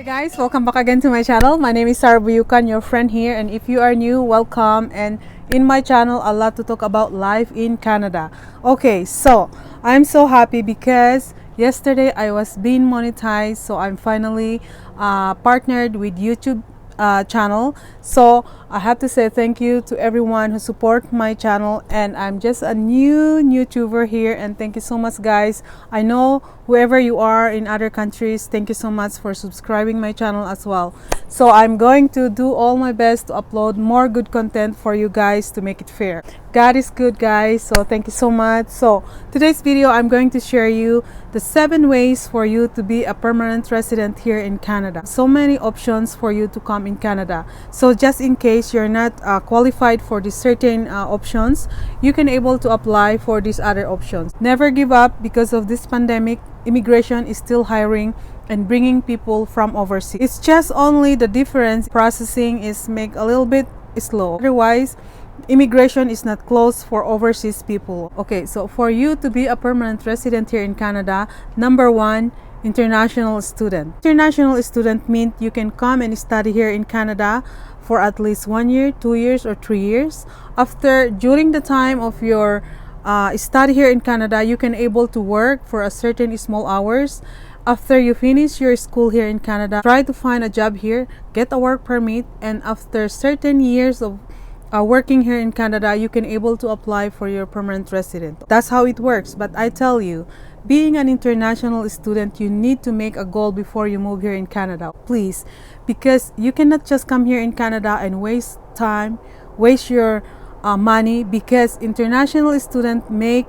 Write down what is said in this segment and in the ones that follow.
Hey guys, welcome back again to my channel. My name is Sarah Buyukan, your friend here, and if you are new, welcome. And in my channel, I love to talk about life in Canada. Okay, so I'm so happy because yesterday I was being monetized, so I'm finally partnered with YouTube channel. So I have to say thank you to everyone who support my channel, and I'm just a new YouTuber here, and thank you so much guys. I know whoever you are in other countries, thank you so much for subscribing my channel as well. So I'm going to do all my best to upload more good content for you guys to make it fair. God is good guys, so thank you so much. So today's video I'm going to share you the 7 ways for you to be a permanent resident here in Canada. So many options for you to come in Canada. So just in case you're not qualified for these certain options, you can able to apply for these other options. Never give up. Because of this pandemic, immigration is still hiring and bringing people from overseas. It's just only the difference processing is make a little bit slow. Otherwise, immigration is not closed for overseas people. Okay, so for you to be a permanent resident here in Canada, number 1, international student. International student means you can come and study here in Canada for at least 1 year, 2 years, or 3 years. During the time of your study here in Canada, you can able to work for a certain small hours. After you finish your school here in Canada, try to find a job here, get a work permit, and after certain years of working here in Canada, you can able to apply for your permanent resident. That's how it works. But I tell you, being an international student, you need to make a goal before you move here in Canada, please, because you cannot just come here in Canada and waste time, waste your money, because international students make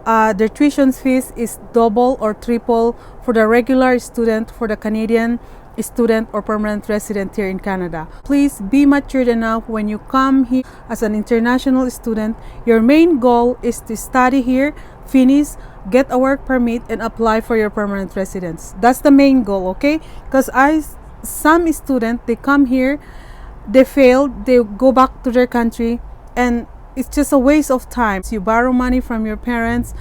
their tuition fees is double or triple for the regular student, for the Canadian student or permanent resident here in Canada. Please be matured enough when you come here as an international student. Your main goal is to study here, finish, get a work permit, and apply for your permanent residence. That's the main goal, okay? Because some students, they come here, they failed, they go back to their country, and it's just a waste of time. So you borrow money from your parents,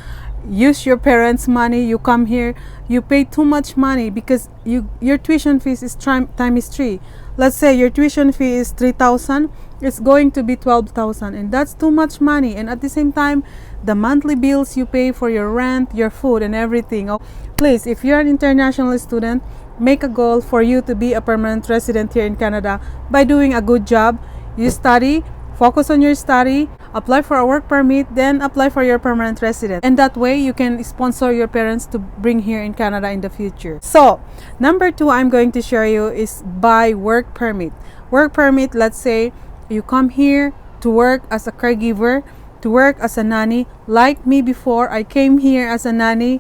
use your parents' money, you come here, you pay too much money because your tuition fees is times 3. Let's say your tuition fee is 3,000, it's going to be 12,000, and that's too much money. And at the same time, the monthly bills you pay for your rent, your food, and everything. Oh, please, if you're an international student, make a goal for you to be a permanent resident here in Canada by doing a good job. You study, focus on your study, apply for a work permit, then apply for your permanent resident. And that way you can sponsor your parents to bring here in Canada in the future. So number 2 I'm going to share you is by work permit. Work permit, let's say you come here to work as a caregiver, to work as a nanny. Like me before, I came here as a nanny.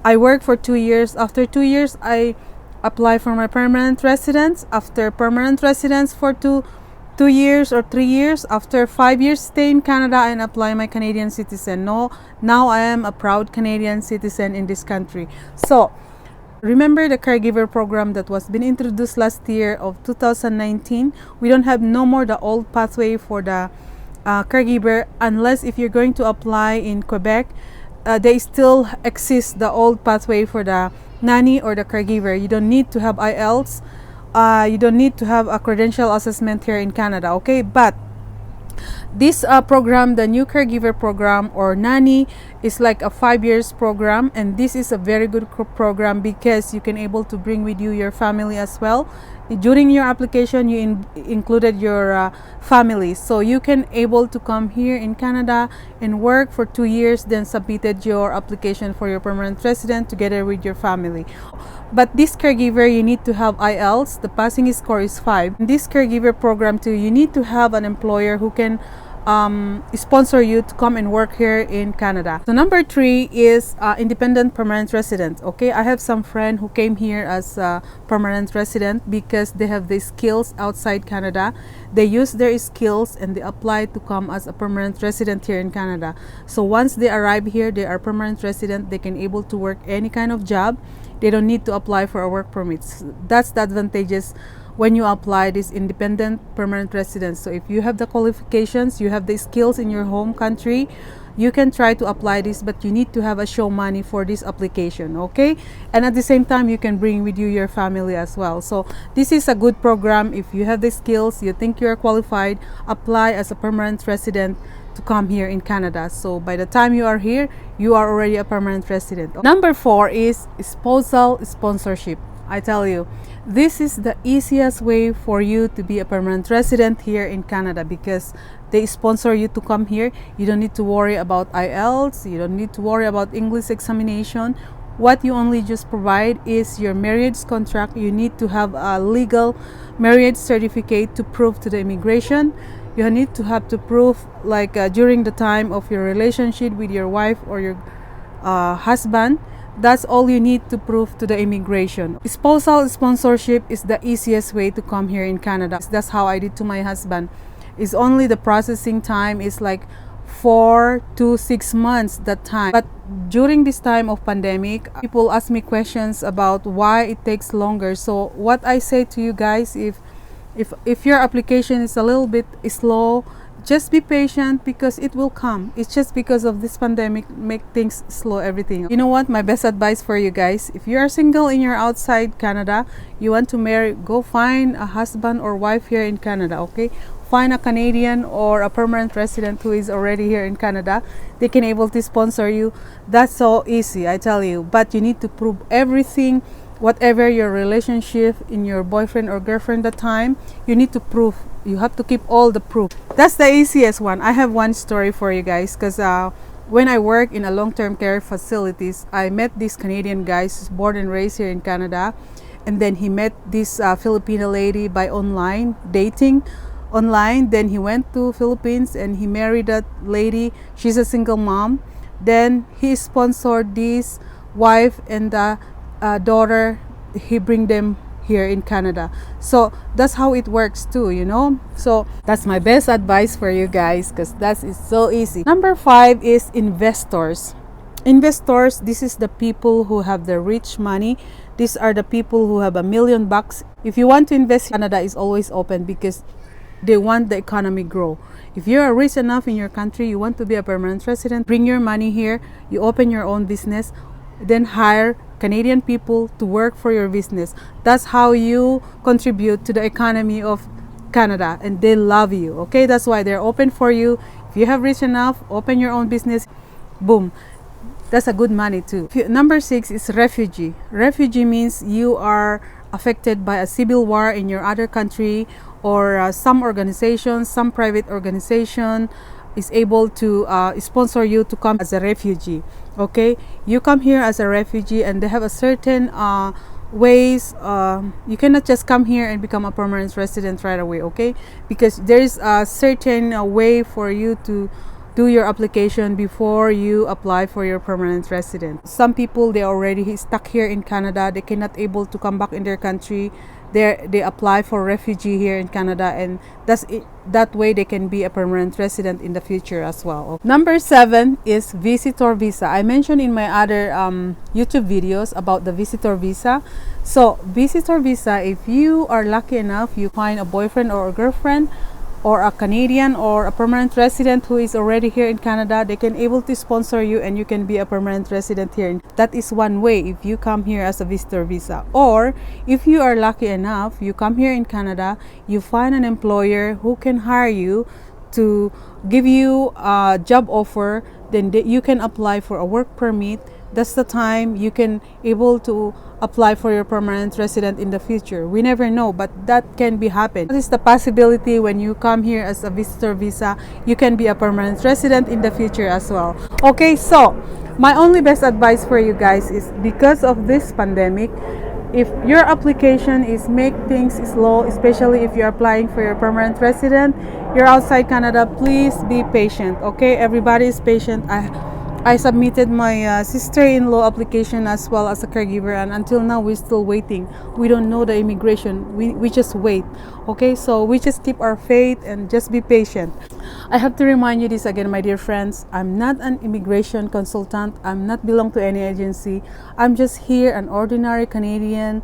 I worked for 2 years. After 2 years, I apply for my permanent residence. After permanent residence for 2 years or 3 years, after 5 years stay in Canada and apply my Canadian citizen. Now I am a proud Canadian citizen in this country. So remember the caregiver program that was been introduced last year of 2019. We don't have no more the old pathway for the caregiver, unless if you're going to apply in Quebec, they still exist the old pathway for the nanny or the caregiver. You don't need to have IELTS. You don't need to have a credential assessment here in Canada, okay? But this program, the new caregiver program or nanny, is like a 5 years program, and this is a very good program because you can able to bring with you your family as well. During your application, you included your family, so you can able to come here in Canada and work for 2 years, then submitted your application for your permanent resident together with your family. But this caregiver, you need to have IELTS. The passing score is 5. In this caregiver program too, you need to have an employer who can sponsor you to come and work here in Canada. So number 3 is independent permanent resident. Okay, I have some friend who came here as a permanent resident because they have the skills outside Canada. They use their skills and they apply to come as a permanent resident here in Canada. So once they arrive here, they are permanent resident. They can able to work any kind of job. They don't need to apply for a work permit. That's the advantages when you apply this independent permanent residence. So if you have the qualifications, you have the skills in your home country, you can try to apply this, but you need to have a show money for this application, okay? And at the same time, you can bring with you your family as well. So this is a good program. If you have the skills, you think you are qualified, apply as a permanent resident to come here in Canada. So by the time you are here, you are already a permanent resident. Number 4 is spousal sponsorship. I tell you, this is the easiest way for you to be a permanent resident here in Canada, because they sponsor you to come here. You don't need to worry about IELTS, you don't need to worry about English examination. What you only just provide is your marriage contract. You need to have a legal marriage certificate to prove to the immigration. You need to have to prove, like during the time of your relationship with your wife or your husband. That's all you need to prove to the immigration. Spousal sponsorship is the easiest way to come here in Canada. That's how I did to my husband. It's only the processing time is like 4 to 6 months that time. But during this time of pandemic, people ask me questions about why it takes longer. So what I say to you guys, if your application is a little bit slow, just be patient, because it will come. It's just because of this pandemic make things slow everything. You know what, my best advice for you guys, if you are single and you're outside Canada, you want to marry, go find a husband or wife here in Canada, okay? Find a Canadian or a permanent resident who is already here in Canada. They can able to sponsor you. That's so easy, I tell you. But you need to prove everything. Whatever your relationship in your boyfriend or girlfriend at the time, you need to prove. You have to keep all the proof. That's the easiest one. I have one story for you guys, because when I work in a long-term care facilities, I met this Canadian guy who's born and raised here in Canada, and then he met this Filipino lady by online dating online. Then he went to Philippines and he married that lady. She's a single mom. Then he sponsored this wife and the daughter. He bring them here in Canada. So that's how it works too, you know. So that's my best advice for you guys, because that is so easy. Number 5 is investors. Investors, this is the people who have the rich money. These are the people who have $1 million. If you want to invest, Canada is always open, because they want the economy grow. If you are rich enough in your country, you want to be a permanent resident, bring your money here, you open your own business, then hire Canadian people to work for your business. That's how you contribute to the economy of Canada, and they love you, okay? That's why they're open for you. If you have rich enough, open your own business, boom. That's a good money too. Number 6 is refugee. Refugee means you are affected by a civil war in your other country, or some organization, some private organization is able to sponsor you to come as a refugee, okay? You come here as a refugee, and they have a certain ways. You cannot just come here and become a permanent resident right away, okay? Because there is a certain way for you to do your application before you apply for your permanent resident. Some people, they already stuck here in Canada, they cannot able to come back in their country. They apply for refugee here in Canada, and that's it. That way they can be a permanent resident in the future as well. Number 7 is visitor visa. I mentioned in my other YouTube videos about the visitor visa. So visitor visa, if you are lucky enough, you find a boyfriend or a girlfriend, or a Canadian or a permanent resident who is already here in Canada, they can able to sponsor you, and you can be a permanent resident here. That is one way if you come here as a visitor visa. Or if you are lucky enough, you come here in Canada, you find an employer who can hire you to give you a job offer, then you can apply for a work permit. That's the time you can able to apply for your permanent resident in the future. We never know, but that can be happen. That is the possibility. When you come here as a visitor visa, you can be a permanent resident in the future as well. Okay, so my only best advice for you guys is, because of this pandemic, if your application is make things slow, especially if you're applying for your permanent resident, you're outside Canada, please be patient, okay? Everybody is patient. I submitted my sister-in-law application as well as a caregiver, and until now we're still waiting. We don't know the immigration. We just wait, okay? So we just keep our faith and just be patient. I have to remind you this again, my dear friends. I'm not an immigration consultant. I'm not belong to any agency. I'm just here, an ordinary Canadian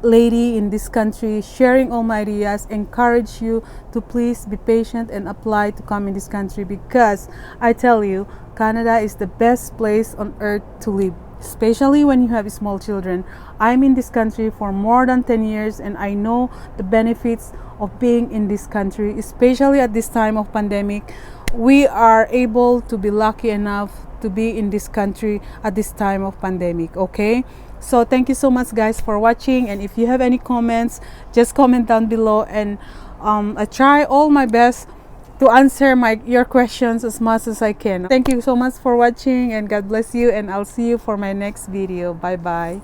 lady in this country, sharing all my ideas, encourage you to please be patient and apply to come in this country, because I tell you, Canada is the best place on earth to live, especially when you have small children. I'm in this country for more than 10 years and I know the benefits of being in this country, especially at this time of pandemic. We are able to be lucky enough to be in this country at this time of pandemic. Okay, so thank you so much guys for watching, and if you have any comments, just comment down below, and I try all my best to answer your questions as much as I can. Thank you so much for watching, and God bless you, and I'll see you for my next video. Bye bye.